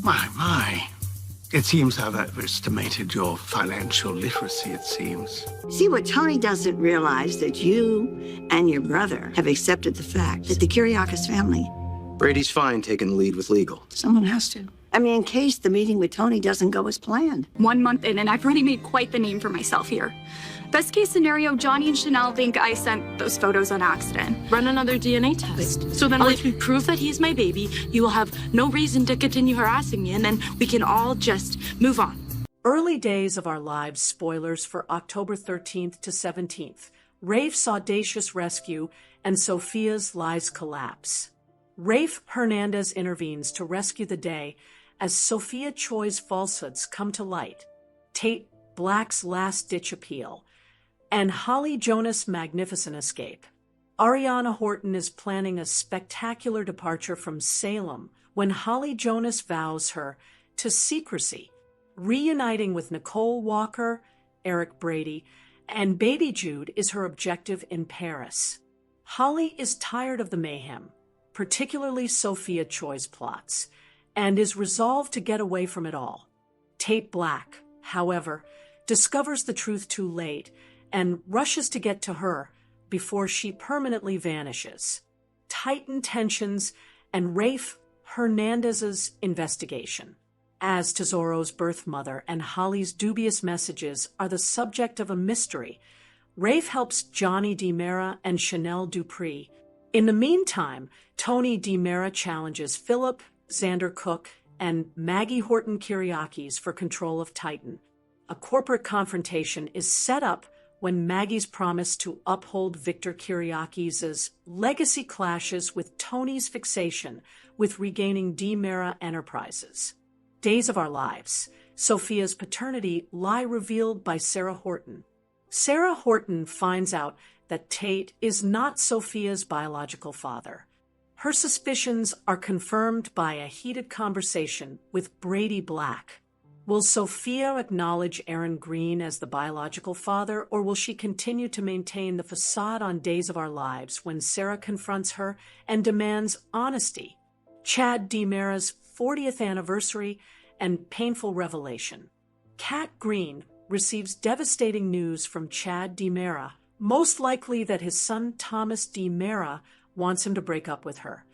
My. It seems I've overestimated your financial literacy, it seems. See, what Tony doesn't realize that you and your brother have accepted the fact that the Kyriakis family... Brady's fine taking the lead with legal. Someone has to. I mean, in case the meeting with Tony doesn't go as planned. 1 month in, and I've already made quite the name for myself here. Best case scenario, Johnny and Chanel think I sent those photos on accident. Run another DNA test. So then if we prove that he's my baby, you will have no reason to continue harassing me, and then we can all just move on. Early Days of Our Lives spoilers for October 13th to 17th. Rafe's audacious rescue and Sophia's lies collapse. Rafe Hernandez intervenes to rescue the day as Sophia Choi's falsehoods come to light. Tate Black's last-ditch appeal. And Holly Jonas' magnificent escape. Ariana Horton is planning a spectacular departure from Salem when Holly Jonas vows her to secrecy, reuniting with Nicole Walker, Eric Brady, and baby Jude is her objective in Paris. Holly is tired of the mayhem, particularly Sophia Choi's plots, and is resolved to get away from it all. Tate Black, however, discovers the truth too late and rushes to get to her before she permanently vanishes. Tighten tensions and Rafe Hernandez's investigation. As Tesoro's birth mother and Holly's dubious messages are the subject of a mystery, Rafe helps Johnny DiMera and Chanel Dupree. In the meantime, Tony DiMera challenges Philip, Xander Cook, and Maggie Horton Kyriakis for control of Titan. A corporate confrontation is set up when Maggie's promise to uphold Victor Kyriakis' legacy clashes with Tony's fixation with regaining DiMera Enterprises. Days of Our Lives. Sophia's paternity lie revealed by Sarah Horton. Sarah Horton finds out that Tate is not Sophia's biological father. Her suspicions are confirmed by a heated conversation with Brady Black. Will Sophia acknowledge Aaron Green as the biological father, or will she continue to maintain the facade on Days of Our Lives when Sarah confronts her and demands honesty? Chad DiMera's 40th anniversary and painful revelation. Cat Green receives devastating news from Chad DiMera, most likely that his son Thomas DiMera wants him to break up with her.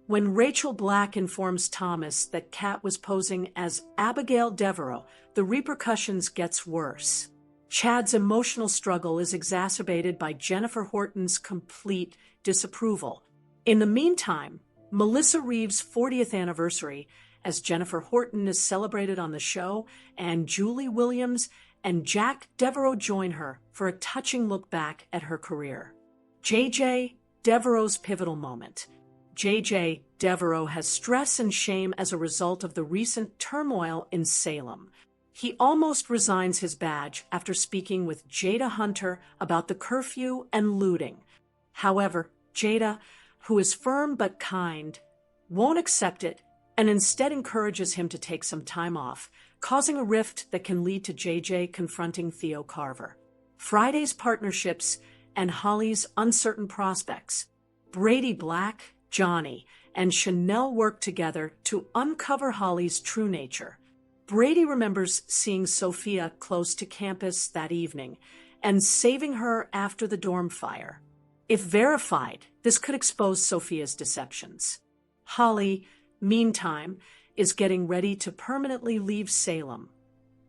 When Rachel Black informs Thomas that Kat was posing as Abigail Devereaux, the repercussions gets worse. Chad's emotional struggle is exacerbated by Jennifer Horton's complete disapproval. In the meantime, Melissa Reeves' 40th anniversary, as Jennifer Horton is celebrated on the show, and Julie Williams and Jack Devereaux join her for a touching look back at her career. J.J. Devereaux's pivotal moment. J.J. Devereaux has stress and shame as a result of the recent turmoil in Salem. He almost resigns his badge after speaking with Jada Hunter about the curfew and looting. However, Jada, who is firm but kind, won't accept it and instead encourages him to take some time off, causing a rift that can lead to J.J. confronting Theo Carver. Friday's partnerships and Holly's uncertain prospects. Brady Black, Johnny, and Chanel work together to uncover Holly's true nature. Brady remembers seeing Sophia close to campus that evening and saving her after the dorm fire. If verified, this could expose Sophia's deceptions. Holly, meantime, is getting ready to permanently leave Salem,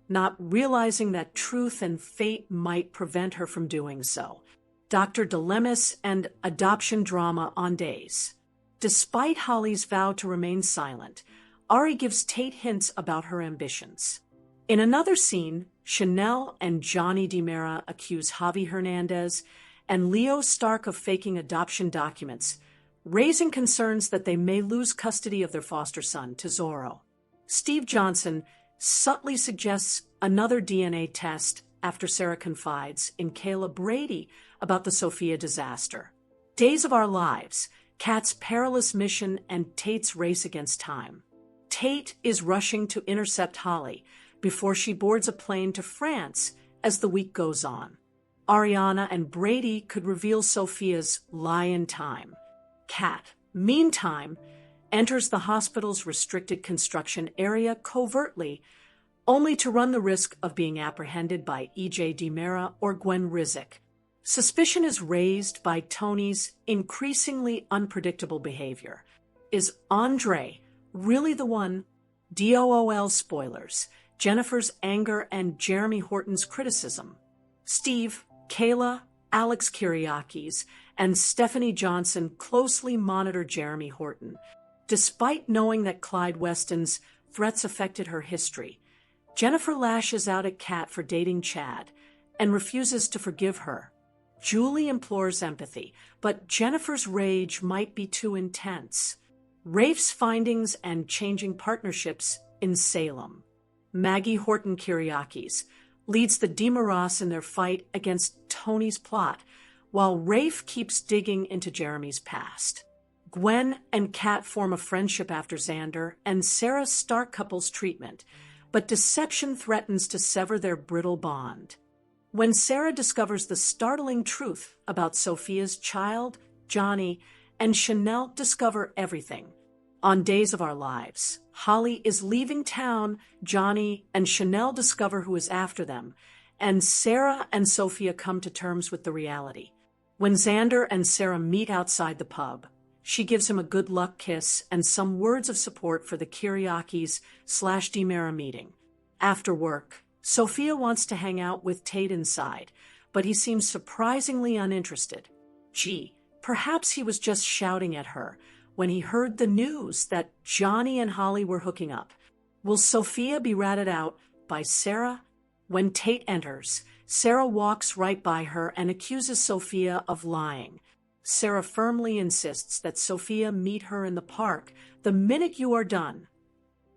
not realizing that truth and fate might prevent her from doing so. Dr. Dilemmas and adoption drama on Days. Despite Holly's vow to remain silent, Ari gives Tate hints about her ambitions. In another scene, Chanel and Johnny DiMera accuse Javi Hernandez and Leo Stark of faking adoption documents, raising concerns that they may lose custody of their foster son, Tesoro. Steve Johnson subtly suggests another DNA test after Sarah confides in Kayla Brady about the Sophia disaster. Days of Our Lives, Kat's perilous mission and Tate's race against time. Tate is rushing to intercept Holly before she boards a plane to France as the week goes on. Ariana and Brady could reveal Sophia's lie in time. Kat, meantime, enters the hospital's restricted construction area covertly, only to run the risk of being apprehended by E.J. DiMera or Gwen Rizek. Suspicion is raised by Tony's increasingly unpredictable behavior. Is Andre really the one? DOOL spoilers, Jennifer's anger and Jeremy Horton's criticism. Steve, Kayla, Alex Kyriakis, and Stephanie Johnson closely monitor Jeremy Horton. Despite knowing that Clyde Weston's threats affected her history, Jennifer lashes out at Kat for dating Chad and refuses to forgive her. Julie implores empathy, but Jennifer's rage might be too intense. Rafe's findings and changing partnerships in Salem. Maggie Horton Kyriakis leads the DiMeras in their fight against Tony's plot, while Rafe keeps digging into Jeremy's past. Gwen and Kat form a friendship after Xander and Sarah's Stark couple's treatment, but deception threatens to sever their brittle bond. When Sarah discovers the startling truth about Sophia's child, Johnny and Chanel discover everything. On Days of Our Lives, Holly is leaving town, Johnny and Chanel discover who is after them, and Sarah and Sophia come to terms with the reality. When Xander and Sarah meet outside the pub, she gives him a good luck kiss and some words of support for the Kyriakis/DiMera meeting. After work, Sophia wants to hang out with Tate inside, but he seems surprisingly uninterested. Gee, perhaps he was just shouting at her when he heard the news that Johnny and Holly were hooking up. Will Sophia be ratted out by Sarah? When Tate enters, Sarah walks right by her and accuses Sophia of lying. Sarah firmly insists that Sophia meet her in the park the minute you are done.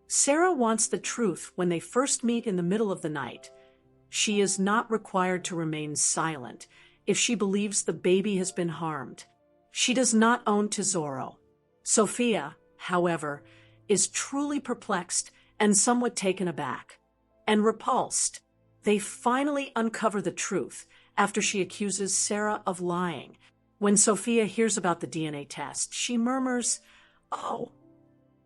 Sarah wants the truth when they first meet in the middle of the night. She is not required to remain silent if she believes the baby has been harmed. She does not own Tesoro. Sophia, however, is truly perplexed and somewhat taken aback. And repulsed, they finally uncover the truth after she accuses Sarah of lying. When Sophia hears about the DNA test, she murmurs, "Oh,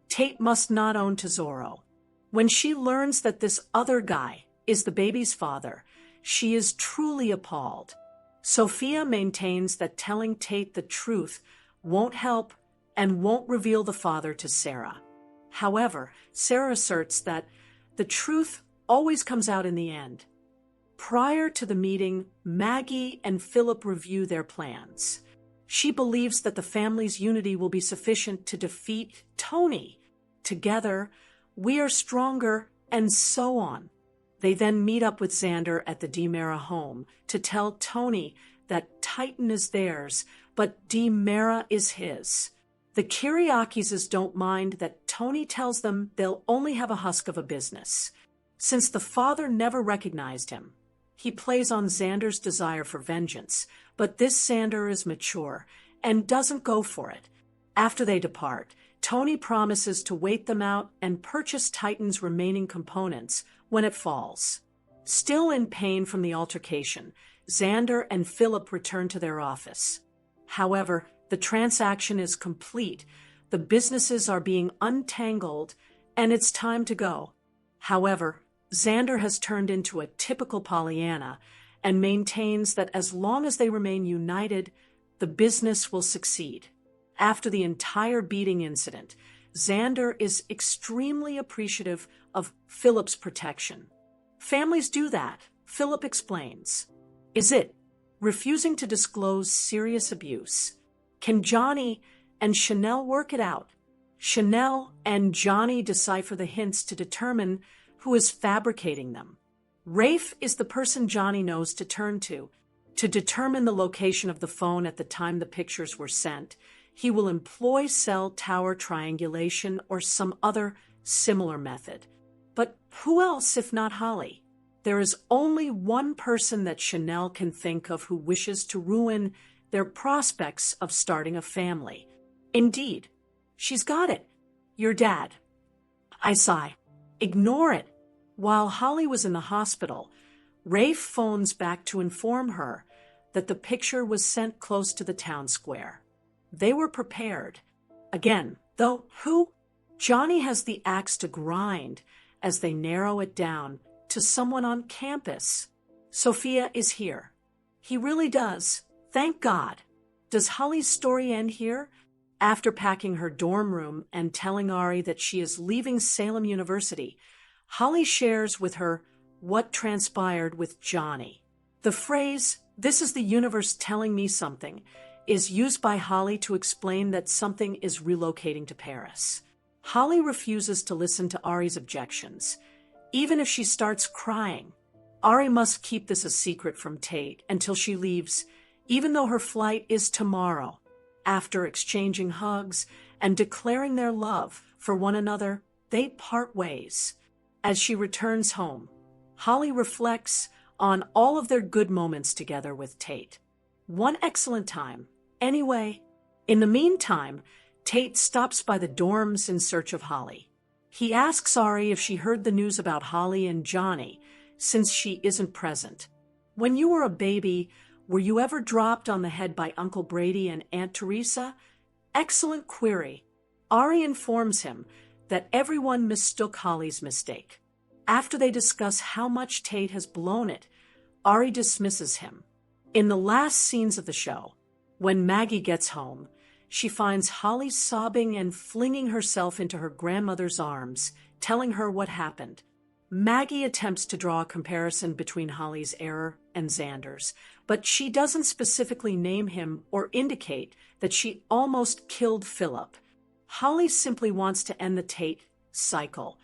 Tate must not own Tesoro." When she learns that this other guy is the baby's father, she is truly appalled. Sophia maintains that telling Tate the truth won't help and won't reveal the father to Sarah. However, Sarah asserts that the truth always comes out in the end. Prior to the meeting, Maggie and Philip review their plans. She believes that the family's unity will be sufficient to defeat Tony. Together, we are stronger, and so on. They then meet up with Xander at the DiMera home to tell Tony that Titan is theirs, but DiMera is his. The Kyriakises don't mind that Tony tells them they'll only have a husk of a business. Since the father never recognized him, he plays on Xander's desire for vengeance, but this Xander is mature and doesn't go for it. After they depart, Tony promises to wait them out and purchase Titan's remaining components when it falls. Still in pain from the altercation, Xander and Philip return to their office. However, the transaction is complete, the businesses are being untangled, and it's time to go. However, Xander has turned into a typical Pollyanna and maintains that as long as they remain united, the business will succeed. After the entire beating incident, Xander is extremely appreciative of Philip's protection. Families do that, Philip explains. Is it refusing to disclose serious abuse? Can Johnny and Chanel work it out? Chanel and Johnny decipher the hints to determine who is fabricating them. Rafe is the person Johnny knows to turn to determine the location of the phone at the time the pictures were sent. He will employ cell tower triangulation or some other similar method. But who else if not Holly? There is only one person that Chanel can think of who wishes to ruin their prospects of starting a family. Indeed, she's got it. Your dad. I sigh. Ignore it. While Holly was in the hospital, Rafe phones back to inform her that the picture was sent close to the town square. They were prepared. Again, Though who? Johnny has the axe to grind as they narrow it down to someone on campus. Sophia is here. He really does. Thank God. Does Holly's story end here? After packing her dorm room and telling Ari that she is leaving Salem University, Holly shares with her what transpired with Johnny. The phrase, "This is the universe telling me something," is used by Holly to explain that something is relocating to Paris. Holly refuses to listen to Ari's objections. Even if she starts crying, Ari must keep this a secret from Tate until she leaves, even though her flight is tomorrow. After exchanging hugs and declaring their love for one another, they part ways. As she returns home, Holly reflects on all of their good moments together with Tate. One excellent time. Anyway, in the meantime, Tate stops by the dorms in search of Holly. He asks Ari if she heard the news about Holly and Johnny, since she isn't present. When you were a baby, were you ever dropped on the head by Uncle Brady and Aunt Teresa? Excellent query. Ari informs him that everyone mistook Holly's mistake. After they discuss how much Tate has blown it, Ari dismisses him. In the last scenes of the show, when Maggie gets home, she finds Holly sobbing and flinging herself into her grandmother's arms, telling her what happened. Maggie attempts to draw a comparison between Holly's error and Xander's, but she doesn't specifically name him or indicate that she almost killed Philip. Holly simply wants to end the Tate cycle.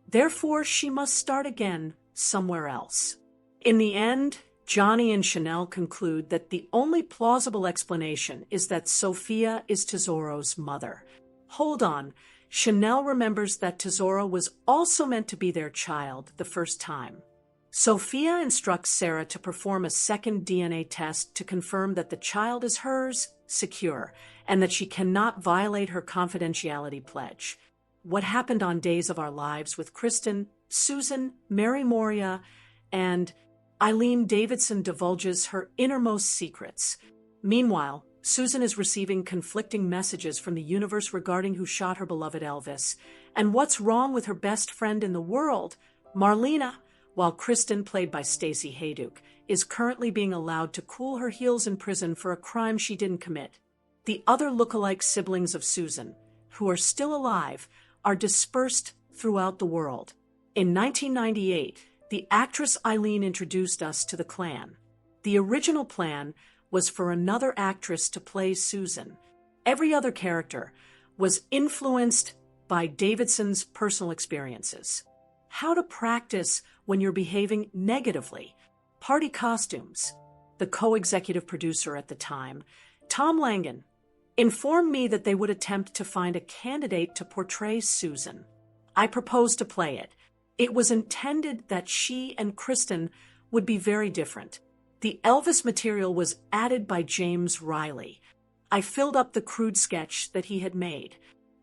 Therefore, she must start again somewhere else. In the end, Johnny and Chanel conclude that the only plausible explanation is that Sophia is Tesoro's mother. Hold on. Chanel remembers that Tesoro was also meant to be their child the first time. Sophia instructs Sarah to perform a second DNA test to confirm that the child is hers, secure, and that she cannot violate her confidentiality pledge. What happened on Days of Our Lives with Kristen, Susan, Mary Moria, and Eileen Davidson divulges her innermost secrets. Meanwhile, Susan is receiving conflicting messages from the universe regarding who shot her beloved Elvis and what's wrong with her best friend in the world, Marlena, while Kristen, played by Stacey Hayduke, is currently being allowed to cool her heels in prison for a crime she didn't commit. The other look-alike siblings of Susan, who are still alive, are dispersed throughout the world. In 1998, the actress Eileen introduced us to the clan. The original plan was for another actress to play Susan. Every other character was influenced by Davidson's personal experiences. How to practice when you're behaving negatively. Party costumes. The co-executive producer at the time, Tom Langan, informed me that they would attempt to find a candidate to portray Susan. I proposed to play it. It was intended that she and Kristen would be very different. The Elvis material was added by James Riley. I filled up the crude sketch that he had made.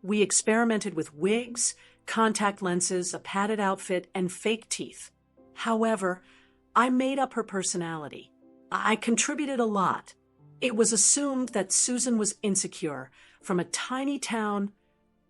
We experimented with wigs, contact lenses, a padded outfit, and fake teeth. However, I made up her personality. I contributed a lot. It was assumed that Susan was insecure, from a tiny town,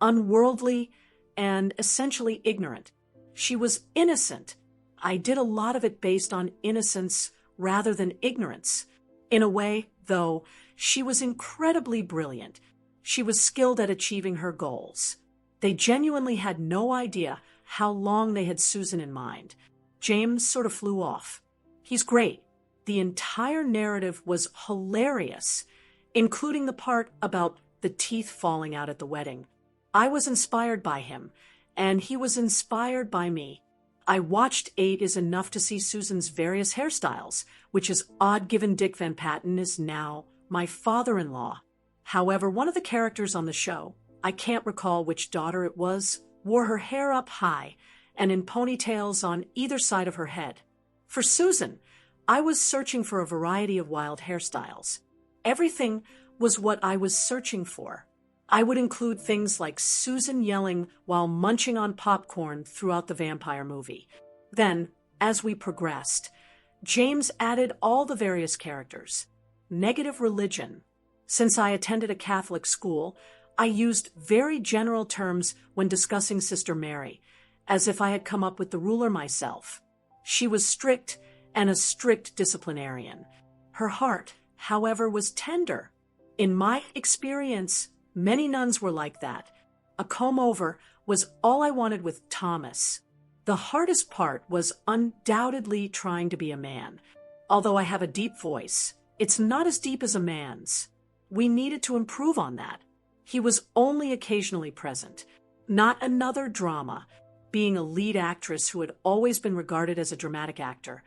unworldly, and essentially ignorant. She was innocent. I did a lot of it based on innocence rather than ignorance. In a way, though, she was incredibly brilliant. She was skilled at achieving her goals. They genuinely had no idea how long they had Susan in mind. James sort of flew off. He's great. The entire narrative was hilarious, including the part about the teeth falling out at the wedding. I was inspired by him, and he was inspired by me. I watched 8 is enough to see Susan's various hairstyles, which is odd given Dick Van Patten is now my father-in-law. However, one of the characters on the show, I can't recall which daughter it was, wore her hair up high and in ponytails on either side of her head. For Susan, I was searching for a variety of wild hairstyles. Everything was what I was searching for. I would include things like Susan yelling while munching on popcorn throughout the vampire movie. Then, as we progressed, James added all the various characters. Negative religion. Since I attended a Catholic school, I used very general terms when discussing Sister Mary, as if I had come up with the ruler myself. She was strict and a strict disciplinarian. Her heart, however, was tender. In my experience, many nuns were like that. A comb-over was all I wanted with Thomas. The hardest part was undoubtedly trying to be a man. Although I have a deep voice, it's not as deep as a man's. We needed to improve on that. He was only occasionally present. Not another drama. Being a lead actress who had always been regarded as a dramatic actor,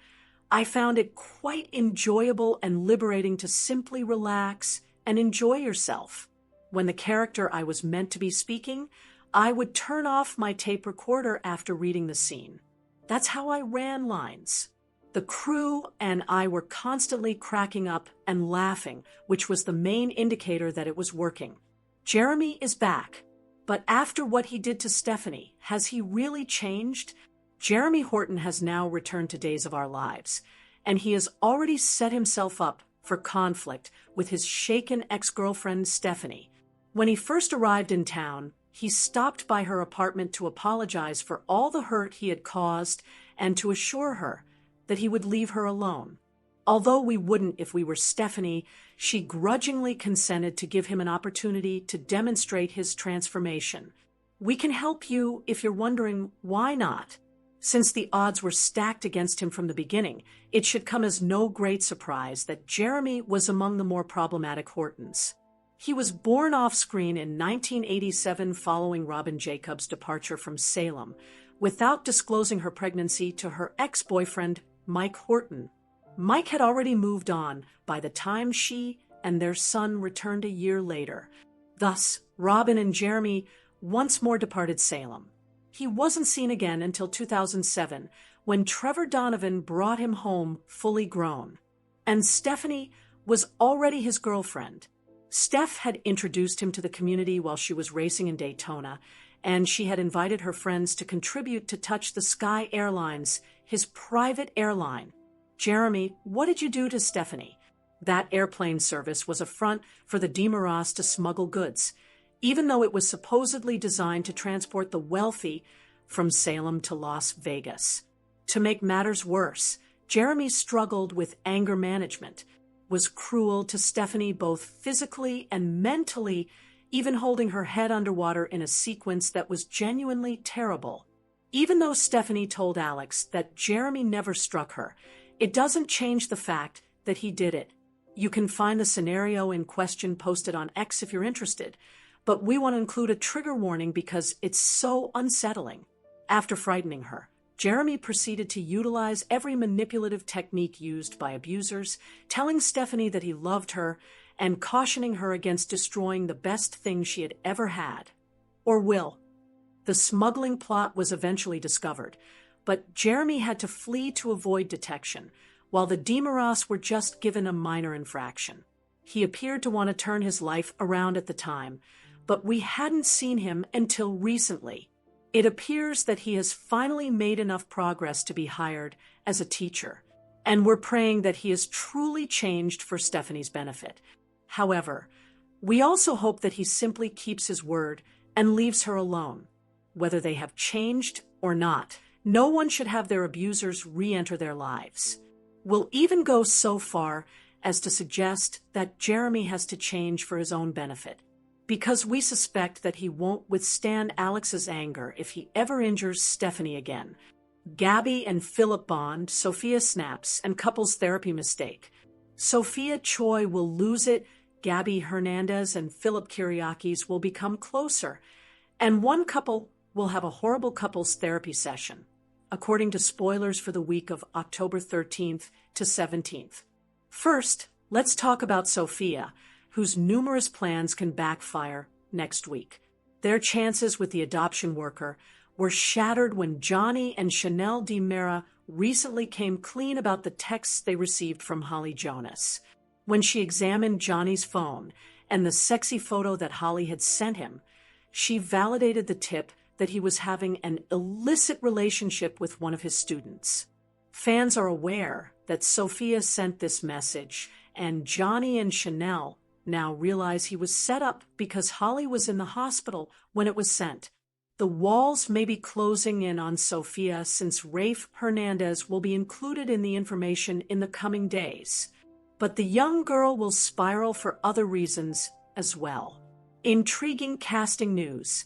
I found it quite enjoyable and liberating to simply relax and enjoy yourself. When the character I was meant to be speaking, I would turn off my tape recorder after reading the scene. That's how I ran lines. The crew and I were constantly cracking up and laughing, which was the main indicator that it was working. Jeremy is back, but after what he did to Stephanie, has he really changed? Jeremy Horton has now returned to Days of Our Lives, and he has already set himself up for conflict with his shaken ex-girlfriend Stephanie. When he first arrived in town, he stopped by her apartment to apologize for all the hurt he had caused and to assure her that he would leave her alone. Although we wouldn't if we were Stephanie, she grudgingly consented to give him an opportunity to demonstrate his transformation. We can help you if you're wondering why not. Since the odds were stacked against him from the beginning, it should come as no great surprise that Jeremy was among the more problematic Hortons. He was born off-screen in 1987 following Robin Jacobs' departure from Salem, without disclosing her pregnancy to her ex-boyfriend, Mike Horton. Mike had already moved on by the time she and their son returned a year later. Thus, Robin and Jeremy once more departed Salem. He wasn't seen again until 2007, when Trevor Donovan brought him home fully grown. And Stephanie was already his girlfriend. Steph had introduced him to the community while she was racing in Daytona, and she had invited her friends to contribute to Touch the Sky Airlines, his private airline. Jeremy, what did you do to Stephanie? That airplane service was a front for the DiMeras to smuggle goods, even though it was supposedly designed to transport the wealthy from Salem to Las Vegas. To make matters worse, Jeremy struggled with anger management, was cruel to Stephanie both physically and mentally, even holding her head underwater in a sequence that was genuinely terrible. Even though Stephanie told Alex that Jeremy never struck her, it doesn't change the fact that he did it. You can find the scenario in question posted on X if you're interested, but we want to include a trigger warning because it's so unsettling. After frightening her, Jeremy proceeded to utilize every manipulative technique used by abusers, telling Stephanie that he loved her and cautioning her against destroying the best thing she had ever had. Or will. The smuggling plot was eventually discovered, but Jeremy had to flee to avoid detection, while the DiMeras were just given a minor infraction. He appeared to want to turn his life around at the time, but we hadn't seen him until recently. It appears that he has finally made enough progress to be hired as a teacher, and we're praying that he has truly changed for Stephanie's benefit. However, we also hope that he simply keeps his word and leaves her alone. Whether they have changed or not, no one should have their abusers re-enter their lives. We'll even go so far as to suggest that Jeremy has to change for his own benefit, because we suspect that he won't withstand Alex's anger if he ever injures Stephanie again. Gabby and Philip bond, Sophia snaps, and couples therapy mistake. Sophia Choi will lose it, Gabby Hernandez and Philip Kyriakis will become closer, and one couple will have a horrible couples therapy session, according to spoilers for the week of October 13th to 17th. First, let's talk about Sophia, whose numerous plans can backfire next week. Their chances with the adoption worker were shattered when Johnny and Chad DiMera recently came clean about the texts they received from Holly Jonas. When she examined Johnny's phone and the sexy photo that Holly had sent him, she validated the tip that he was having an illicit relationship with one of his students. Fans are aware that Sophia sent this message, and Johnny and Chanel now realize he was set up because Holly was in the hospital when it was sent. The walls may be closing in on Sophia since Rafe Hernandez will be included in the information in the coming days. But the young girl will spiral for other reasons as well. Intriguing casting news.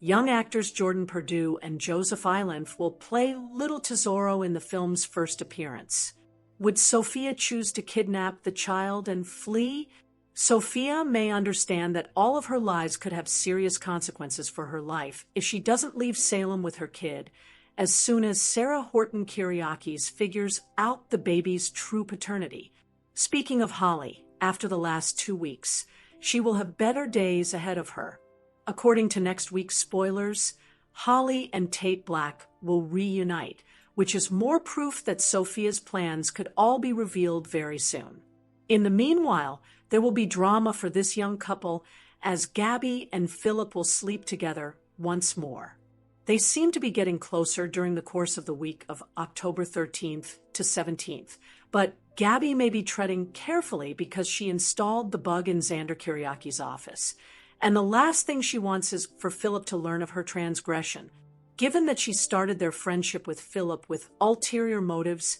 Young actors Jordan Purdue and Joseph Ilenf will play Little Tesoro in the film's first appearance. Would Sophia choose to kidnap the child and flee? Sophia may understand that all of her lies could have serious consequences for her life if she doesn't leave Salem with her kid, as soon as Sarah Horton Kyriakis figures out the baby's true paternity. Speaking of Holly, after the last 2 weeks, she will have better days ahead of her. According to next week's spoilers, Holly and Tate Black will reunite, which is more proof that Sophia's plans could all be revealed very soon. In the meanwhile, there will be drama for this young couple as Gabby and Philip will sleep together once more. They seem to be getting closer during the course of the week of October 13th to 17th, but Gabby may be treading carefully because she installed the bug in Xander Kyriakis' office. And the last thing she wants is for Philip to learn of her transgression. Given that she started their friendship with Philip with ulterior motives,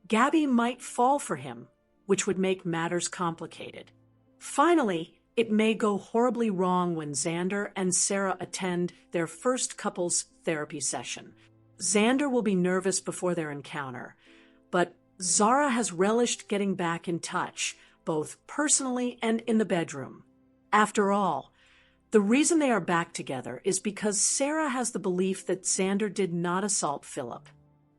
Gabby might fall for him, which would make matters complicated. Finally, it may go horribly wrong when Xander and Sarah attend their first couples therapy session. Xander will be nervous before their encounter, but Zara has relished getting back in touch, both personally and in the bedroom. After all, the reason they are back together is because Sarah has the belief that Xander did not assault Philip.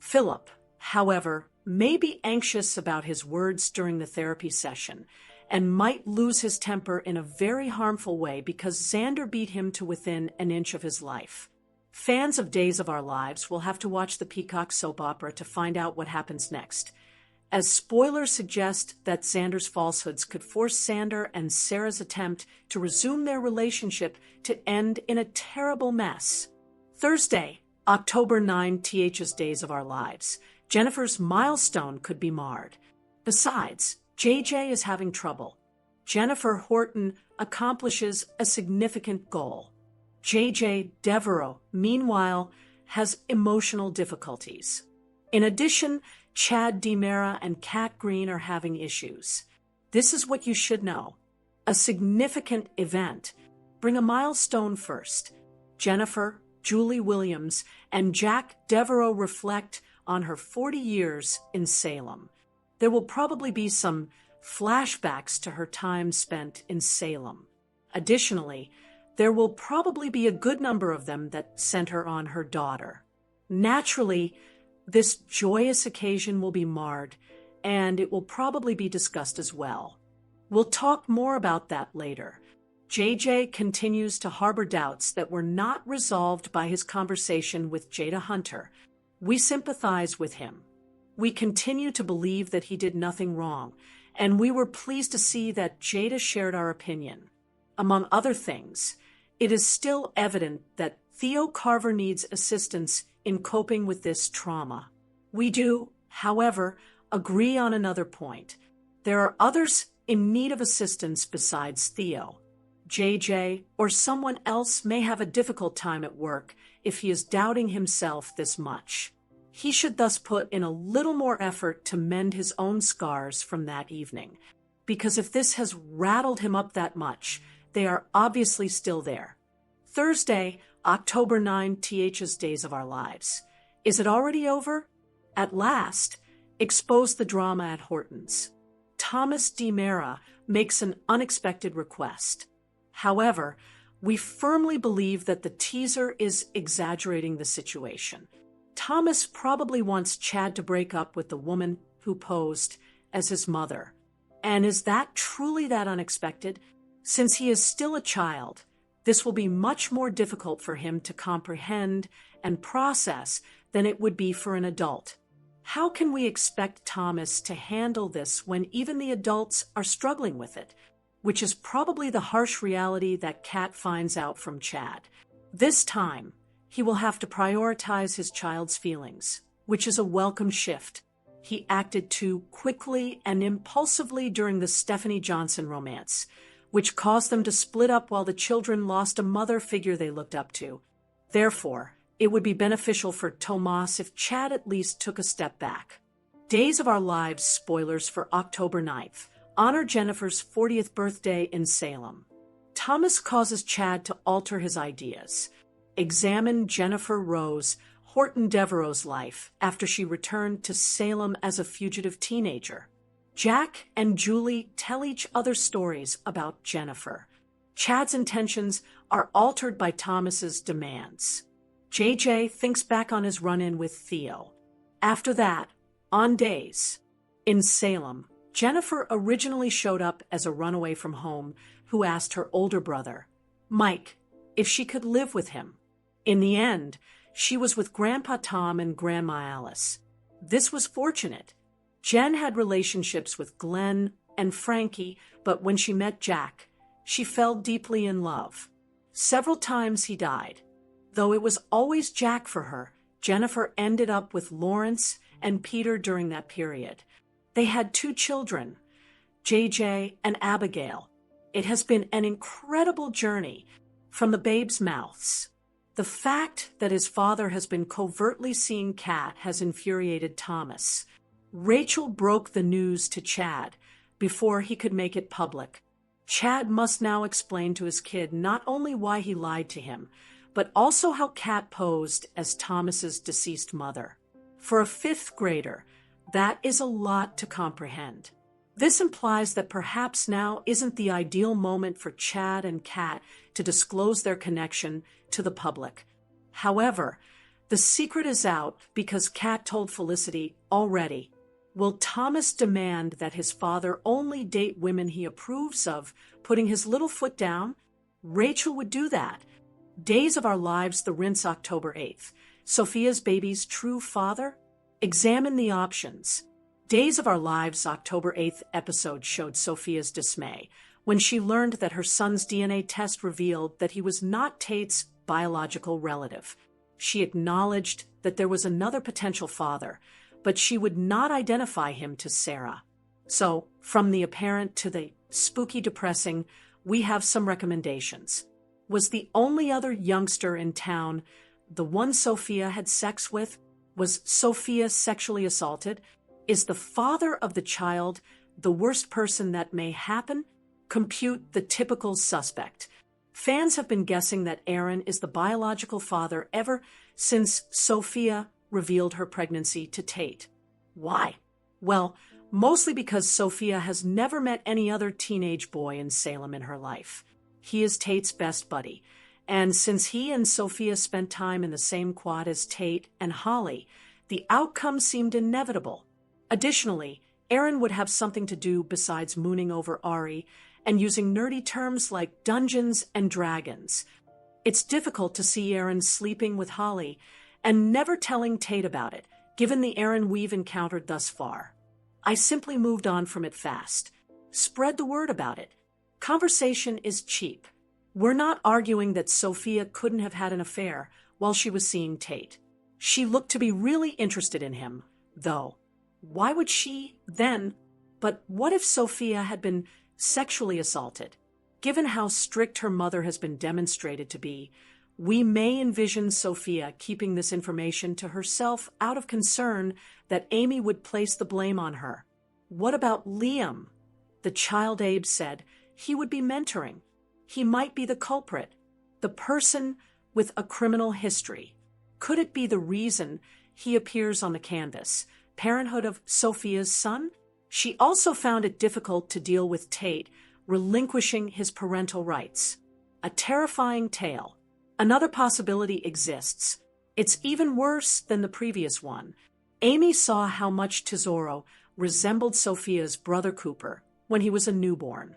Philip, however, may be anxious about his words during the therapy session and might lose his temper in a very harmful way because Xander beat him to within an inch of his life. Fans of Days of Our Lives will have to watch the Peacock soap opera to find out what happens next, as spoilers suggest that Xander's falsehoods could force Xander and Sarah's attempt to resume their relationship to end in a terrible mess. Thursday, October 9, TH's Days of Our Lives. Jennifer's milestone could be marred. Besides, JJ is having trouble. Jennifer Horton accomplishes a significant goal. JJ Devereaux, meanwhile, has emotional difficulties. In addition, Chad DiMera and Kat Green are having issues. This is what you should know. A significant event. Bring a milestone first. Jennifer, Julie Williams, and Jack Devereaux reflect on her 40 years in Salem. There will probably be some flashbacks to her time spent in Salem. Additionally, there will probably be a good number of them that center on her daughter. Naturally, this joyous occasion will be marred, and it will probably be discussed as well. We'll talk more about that later. JJ continues to harbor doubts that were not resolved by his conversation with Jada Hunter. We sympathize with him. We continue to believe that he did nothing wrong, and we were pleased to see that Jada shared our opinion. Among other things, it is still evident that Theo Carver needs assistance in coping with this trauma. We do, however, agree on another point. There are others in need of assistance besides Theo. JJ or someone else may have a difficult time at work if he is doubting himself this much. He should thus put in a little more effort to mend his own scars from that evening, because if this has rattled him up that much, they are obviously still there. Thursday, October 9, TH's Days of Our Lives. Is it already over? At last, expose the drama at Horton's. Thomas DiMera makes an unexpected request. However, we firmly believe that the teaser is exaggerating the situation. Thomas probably wants Chad to break up with the woman who posed as his mother. And is that truly that unexpected? Since he is still a child, this will be much more difficult for him to comprehend and process than it would be for an adult. How can we expect Thomas to handle this when even the adults are struggling with it? Which is probably the harsh reality that Kat finds out from Chad. This time, he will have to prioritize his child's feelings, which is a welcome shift. He acted too quickly and impulsively during the Stephanie Johnson romance, which caused them to split up while the children lost a mother figure they looked up to. Therefore, it would be beneficial for Tomas if Chad at least took a step back. Days of Our Lives spoilers for October 9th. Honor Jennifer's 40th birthday in Salem. Thomas causes Chad to alter his ideas. Examine Jennifer Rose Horton Devereaux's life after she returned to Salem as a fugitive teenager. Jack and Julie tell each other stories about Jennifer. Chad's intentions are altered by Thomas's demands. JJ thinks back on his run-in with Theo. After that, on Days in Salem, Jennifer originally showed up as a runaway from home who asked her older brother, Mike, if she could live with him. In the end, she was with Grandpa Tom and Grandma Alice. This was fortunate. Jen had relationships with Glenn and Frankie, but when she met Jack, she fell deeply in love. Several times he died. Though it was always Jack for her, Jennifer ended up with Lawrence and Peter during that period. They had 2 children, JJ and Abigail. It has been an incredible journey from the babes' mouths. The fact that his father has been covertly seeing Kat has infuriated Thomas. Rachel broke the news to Chad before he could make it public. Chad must now explain to his kid not only why he lied to him, but also how Kat posed as Thomas's deceased mother. For a 5th grader, that is a lot to comprehend. This implies that perhaps now isn't the ideal moment for Chad and Kat to disclose their connection to the public. However, the secret is out because Kat told Felicity already. Will Thomas demand that his father only date women he approves of, putting his little foot down? Rachel would do that. Days of Our Lives, The Rinse, October 8th. Sophia's baby's true father? Examine the options. Days of Our Lives, October 8th episode showed Sophia's dismay when she learned that her son's DNA test revealed that he was not Tate's biological relative. She acknowledged that there was another potential father, but she would not identify him to Sarah. So, from the apparent to the spooky depressing, we have some recommendations. Was the only other youngster in town the one Sophia had sex with? Was Sophia sexually assaulted? Is the father of the child the worst person that may happen? Compute the typical suspect. Fans have been guessing that Aaron is the biological father ever since Sophia revealed her pregnancy to Tate. Why? Well, mostly because Sophia has never met any other teenage boy in Salem in her life. He is Tate's best buddy, and since he and Sophia spent time in the same quad as Tate and Holly, the outcome seemed inevitable. Additionally, Aaron would have something to do besides mooning over Ari and using nerdy terms like Dungeons and Dragons. It's difficult to see Aaron sleeping with Holly and never telling Tate about it, given the Aaron we've encountered thus far. I simply moved on from it fast. Spread the word about it. Conversation is cheap. We're not arguing that Sophia couldn't have had an affair while she was seeing Tate. She looked to be really interested in him, though. Why would she then? But what if Sophia had been sexually assaulted? Given how strict her mother has been demonstrated to be, we may envision Sophia keeping this information to herself out of concern that Amy would place the blame on her. What about Liam? The child Abe said he would be mentoring. He might be the culprit, the person with a criminal history. Could it be the reason he appears on the canvas? Parenthood of Sophia's son? She also found it difficult to deal with Tate relinquishing his parental rights. A terrifying tale. Another possibility exists. It's even worse than the previous one. Amy saw how much Tesoro resembled Sophia's brother Cooper when he was a newborn.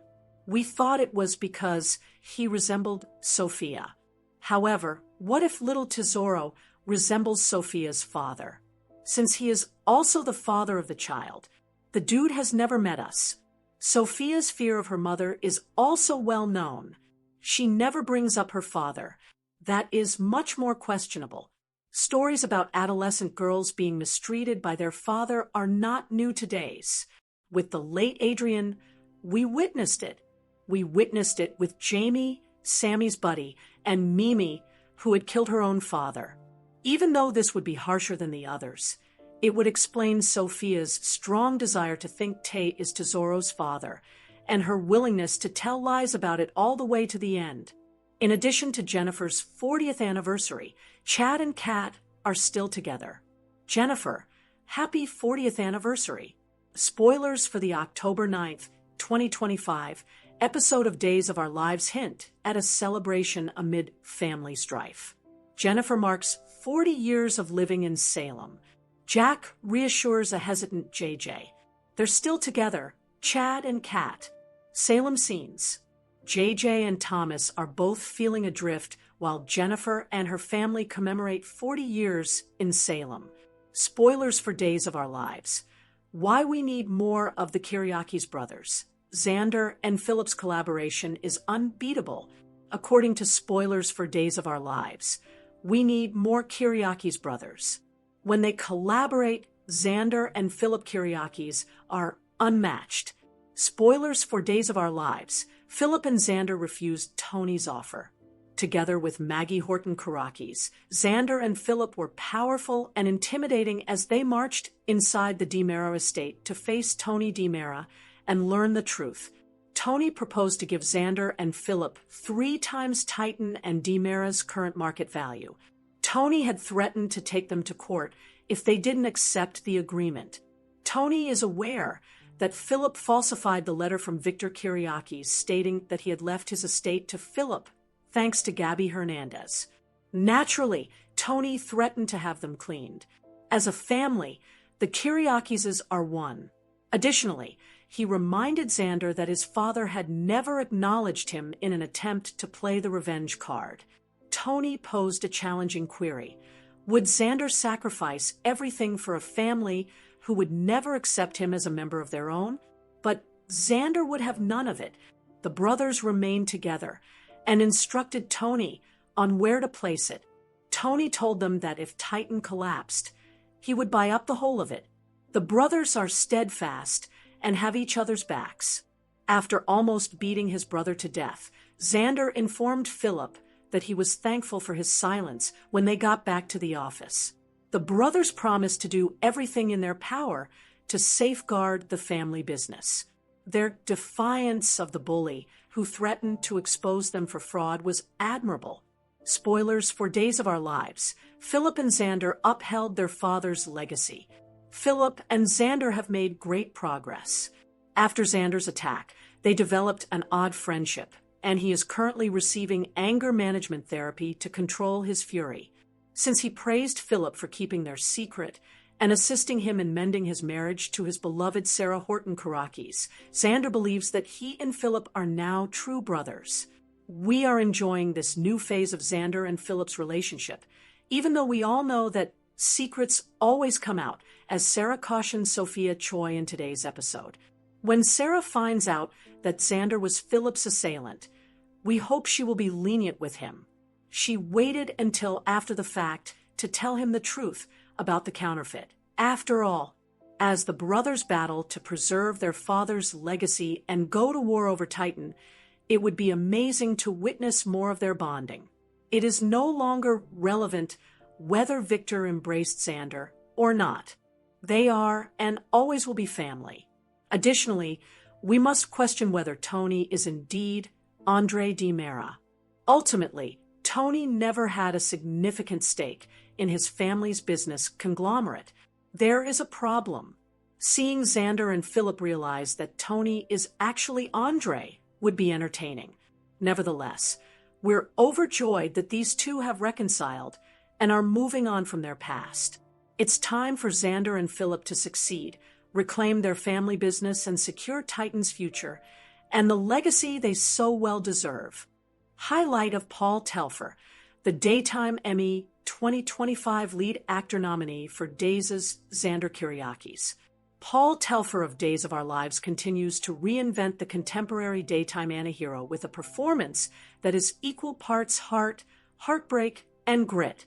We thought it was because he resembled Sophia. However, what if little Tesoro resembles Sophia's father? Since he is also the father of the child, the dude has never met us. Sophia's fear of her mother is also well known. She never brings up her father. That is much more questionable. Stories about adolescent girls being mistreated by their father are not new to Days. With the late Adrian, we witnessed it. We witnessed it with Jamie, Sammy's buddy, and Mimi, who had killed her own father. Even though this would be harsher than the others, it would explain Sophia's strong desire to think Tate is Tesoro's father, and her willingness to tell lies about it all the way to the end. In addition to Jennifer's 40th anniversary, Chad and Kat are still together. Jennifer, happy 40th anniversary. Spoilers for the October 9th, 2025 episode of Days of Our Lives hint at a celebration amid family strife. Jennifer marks 40 years of living in Salem. Jack reassures a hesitant JJ. They're still together, Chad and Kat. Salem scenes. JJ and Thomas are both feeling adrift while Jennifer and her family commemorate 40 years in Salem. Spoilers for Days of Our Lives. Why we need more of the Kiriakis brothers. Xander and Philip's collaboration is unbeatable. According to Spoilers for Days of Our Lives, we need more Kiriakis brothers. When they collaborate, Xander and Philip Kiriakis are unmatched. Spoilers for Days of Our Lives. Philip and Xander refused Tony's offer. Together with Maggie Horton Kiriakis, Xander and Philip were powerful and intimidating as they marched inside the DiMera estate to face Tony DiMera and learn the truth. Tony proposed to give Xander and Philip 3 times Titan and DiMera's current market value. Tony had threatened to take them to court if they didn't accept the agreement. Tony is aware that Philip falsified the letter from Victor Kiriakis stating that he had left his estate to Philip, thanks to Rafe Hernandez. Naturally, Tony threatened to have them cleaned. As a family, the Kiriakises are one. Additionally, he reminded Xander that his father had never acknowledged him in an attempt to play the revenge card. Tony posed a challenging query. Would Xander sacrifice everything for a family who would never accept him as a member of their own? But Xander would have none of it. The brothers remained together and instructed Tony on where to place it. Tony told them that if Titan collapsed, he would buy up the whole of it. The brothers are steadfast and have each other's backs. After almost beating his brother to death, Xander informed Philip that he was thankful for his silence when they got back to the office. The brothers promised to do everything in their power to safeguard the family business. Their defiance of the bully who threatened to expose them for fraud was admirable. Spoilers for Days of Our Lives. Philip and Xander upheld their father's legacy. Philip and Xander have made great progress. After Xander's attack, they developed an odd friendship, and he is currently receiving anger management therapy to control his fury. Since he praised Philip for keeping their secret and assisting him in mending his marriage to his beloved Sarah Horton Kiriakis, Xander believes that he and Philip are now true brothers. We are enjoying this new phase of Xander and Philip's relationship, even though we all know that secrets always come out, as Sarah cautioned Sophia Choi in today's episode. When Sarah finds out that Xander was Philip's assailant, we hope she will be lenient with him. She waited until after the fact to tell him the truth about the counterfeit. After all, as the brothers battle to preserve their father's legacy and go to war over Titan, it would be amazing to witness more of their bonding. It is no longer relevant whether Victor embraced Xander or not. They are and always will be family. Additionally, we must question whether Tony is indeed Andre DiMera. Ultimately, Tony never had a significant stake in his family's business conglomerate. There is a problem. Seeing Xander and Philip realize that Tony is actually Andre would be entertaining. Nevertheless, we're overjoyed that these two have reconciled and are moving on from their past. It's time for Xander and Philip to succeed, reclaim their family business, and secure Titan's future, and the legacy they so well deserve. Highlight of Paul Telfer, the Daytime Emmy 2025 lead actor nominee for Days' Xander Kiriakis. Paul Telfer of Days of Our Lives continues to reinvent the contemporary daytime antihero with a performance that is equal parts heart, heartbreak, and grit.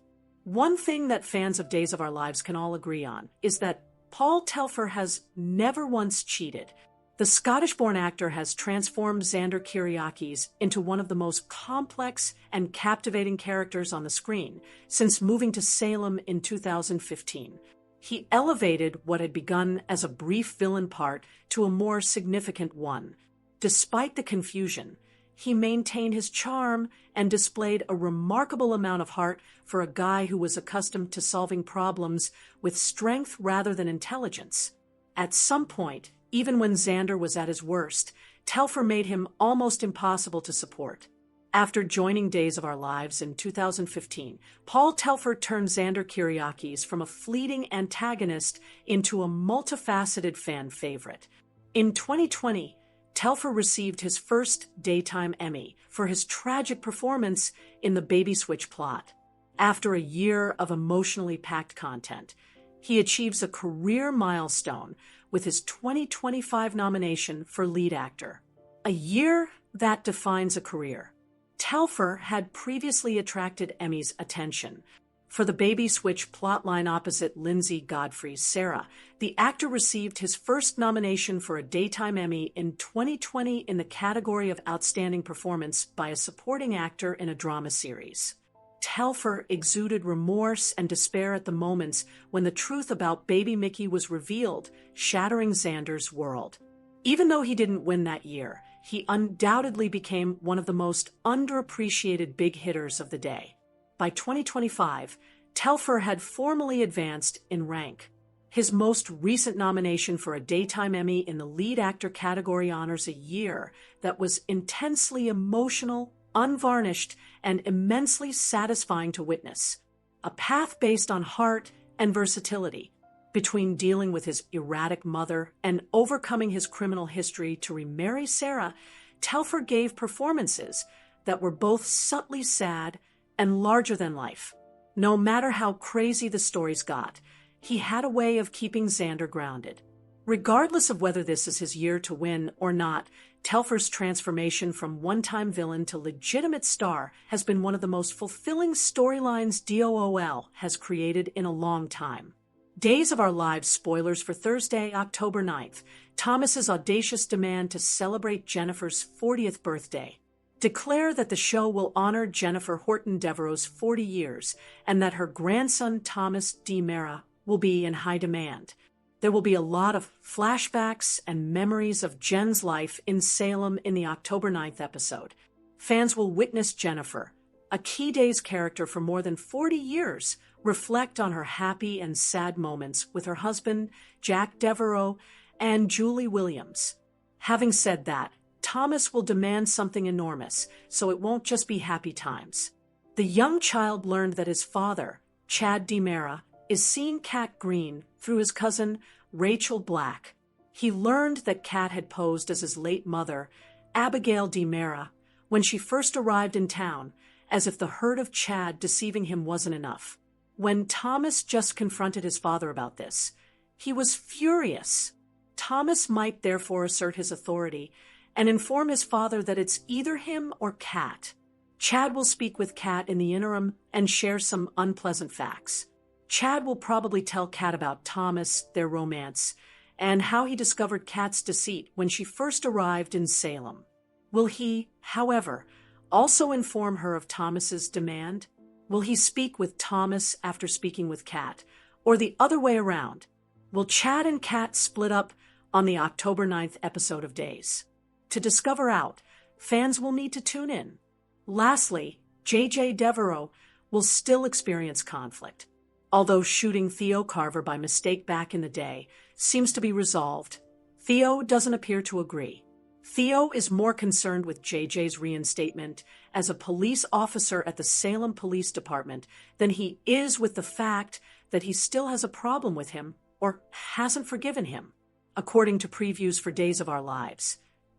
One thing that fans of Days of Our Lives can all agree on is that Paul Telfer has never once cheated. The Scottish-born actor has transformed Xander Kyriakis into one of the most complex and captivating characters on the screen since moving to Salem in 2015. He elevated what had begun as a brief villain part to a more significant one. Despite the confusion, he maintained his charm and displayed a remarkable amount of heart for a guy who was accustomed to solving problems with strength rather than intelligence. At some point, even when Xander was at his worst, Telfer made him almost impossible to support. After joining Days of Our Lives in 2015, Paul Telfer turned Xander Kyriakis from a fleeting antagonist into a multifaceted fan favorite. In 2020, Telfer received his first Daytime Emmy for his tragic performance in the Baby Switch plot. After a year of emotionally packed content, he achieves a career milestone with his 2025 nomination for lead actor. A year that defines a career. Telfer had previously attracted Emmy's attention. For the Baby Switch plotline opposite Lindsay Godfrey's Sarah, the actor received his first nomination for a Daytime Emmy in 2020 in the category of Outstanding Performance by a Supporting Actor in a Drama Series. Telfer exuded remorse and despair at the moments when the truth about baby Mickey was revealed, shattering Xander's world. Even though he didn't win that year, he undoubtedly became one of the most underappreciated big hitters of the day. By 2025, Telfer had formally advanced in rank. His most recent nomination for a Daytime Emmy in the lead actor category honors a year that was intensely emotional, unvarnished, and immensely satisfying to witness. A path based on heart and versatility. Between dealing with his erratic mother and overcoming his criminal history to remarry Sarah, Telfer gave performances that were both subtly sad and larger than life. No matter how crazy the stories got, he had a way of keeping Xander grounded. Regardless of whether this is his year to win or not, Telfer's transformation from one-time villain to legitimate star has been one of the most fulfilling storylines DOOL has created in a long time. Days of Our Lives spoilers for Thursday, October 9th. Thomas's audacious demand to celebrate Jennifer's 40th birthday. Declare that the show will honor Jennifer Horton Devereaux's 40 years and that her grandson Thomas DiMera will be in high demand. There will be a lot of flashbacks and memories of Jen's life in Salem in the October 9th episode. Fans will witness Jennifer, a key Days character for more than 40 years, reflect on her happy and sad moments with her husband, Jack Devereaux, and Julie Williams. Having said that, Thomas will demand something enormous, so it won't just be happy times. The young child learned that his father, Chad DiMera, is seeing Kat Green through his cousin, Rachel Black. He learned that Kat had posed as his late mother, Abigail DiMera, when she first arrived in town, as if the hurt of Chad deceiving him wasn't enough. When Thomas just confronted his father about this, he was furious. Thomas might therefore assert his authority and inform his father that it's either him or Kat. Chad will speak with Kat in the interim and share some unpleasant facts. Chad will probably tell Kat about Thomas, their romance, and how he discovered Kat's deceit when she first arrived in Salem. Will he, however, also inform her of Thomas's demand? Will he speak with Thomas after speaking with Kat, or the other way around? Will Chad and Kat split up on the October 9th episode of Days? To discover out, fans will need to tune in. Lastly, J.J. Devereaux will still experience conflict. Although shooting Theo Carver by mistake back in the day seems to be resolved, Theo doesn't appear to agree. Theo is more concerned with JJ's reinstatement as a police officer at the Salem Police Department than he is with the fact that he still has a problem with him or hasn't forgiven him. According to previews for Days of Our Lives,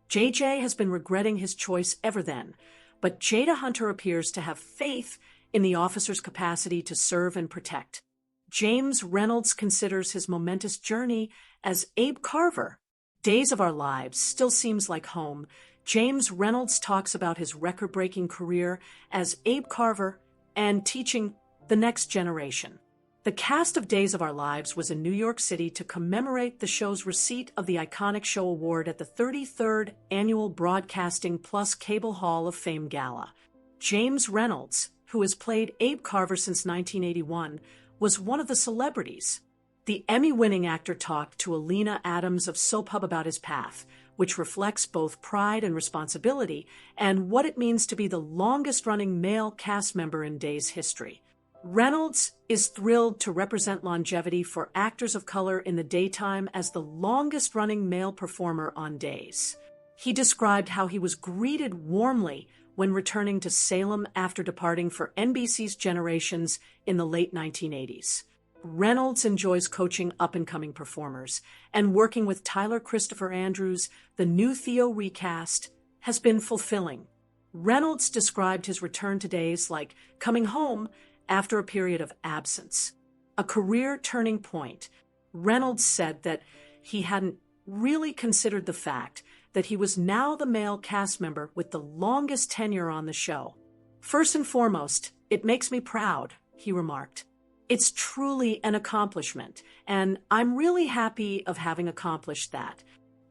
JJ has been regretting his choice ever then, but Jada Hunter appears to have faith in the officer's capacity to serve and protect. James Reynolds considers his momentous journey as Abe Carver. Days of Our Lives still seems like home. James Reynolds talks about his record-breaking career as Abe Carver and teaching the next generation. The cast of Days of Our Lives was in New York City to commemorate the show's receipt of the Iconic Show Award at the 33rd Annual Broadcasting Plus Cable Hall of Fame Gala. James Reynolds, who has played Abe Carver since 1981, was one of the celebrities. The Emmy-winning actor talked to Alina Adams of Soap Hub about his path, which reflects both pride and responsibility and what it means to be the longest-running male cast member in Days history. Reynolds is thrilled to represent longevity for actors of color in the daytime as the longest-running male performer on Days. He described how he was greeted warmly when returning to Salem after departing for NBC's Generations in the late 1980s. Reynolds enjoys coaching up-and-coming performers, and working with Tyler Christopher Andrews, the new Theo recast, has been fulfilling. Reynolds described his return to Days like coming home after a period of absence. A career turning point. Reynolds said that he hadn't really considered the fact that he was now the male cast member with the longest tenure on the show. "First and foremost, it makes me proud," he remarked. "It's truly an accomplishment, and I'm really happy of having accomplished that.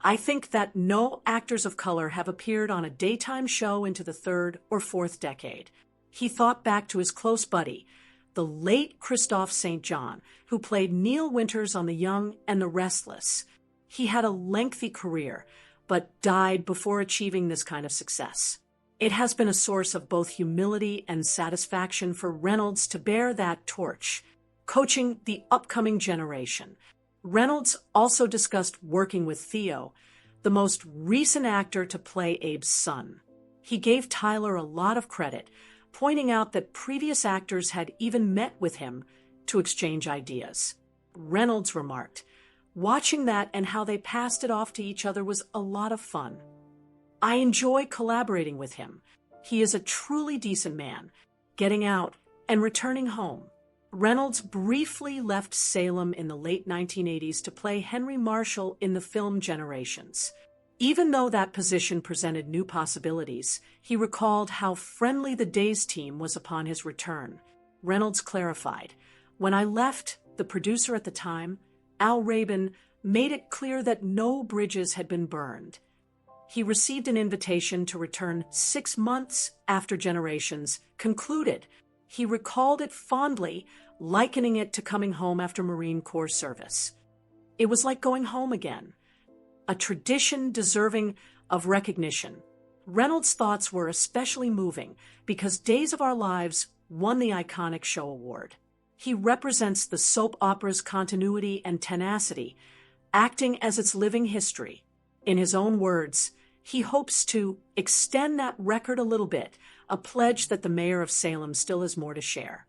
I think that no actors of color have appeared on a daytime show into the third or fourth decade." He thought back to his close buddy, the late Christophe St. John, who played Neil Winters on The Young and the Restless. He had a lengthy career, but died before achieving this kind of success. It has been a source of both humility and satisfaction for Reynolds to bear that torch, coaching the upcoming generation. Reynolds also discussed working with Theo, the most recent actor to play Abe's son. He gave Tyler a lot of credit, pointing out that previous actors had even met with him to exchange ideas. Reynolds remarked, "Watching that and how they passed it off to each other was a lot of fun. I enjoy collaborating with him. He is a truly decent man, getting out and returning home." Reynolds briefly left Salem in the late 1980s to play Henry Marshall in the film Generations. Even though that position presented new possibilities, he recalled how friendly the Days team was upon his return. Reynolds clarified, "When I left, the producer at the time, Al Rabin, made it clear that no bridges had been burned. He received an invitation to return 6 months after Generations concluded. He recalled it fondly, likening it to coming home after Marine Corps service. It was like going home again, a tradition deserving of recognition." Reynolds' thoughts were especially moving because Days of Our Lives won the Iconic Show Award. He represents the soap opera's continuity and tenacity, acting as its living history. In his own words, he hopes to extend that record a little bit, a pledge that the mayor of Salem still has more to share.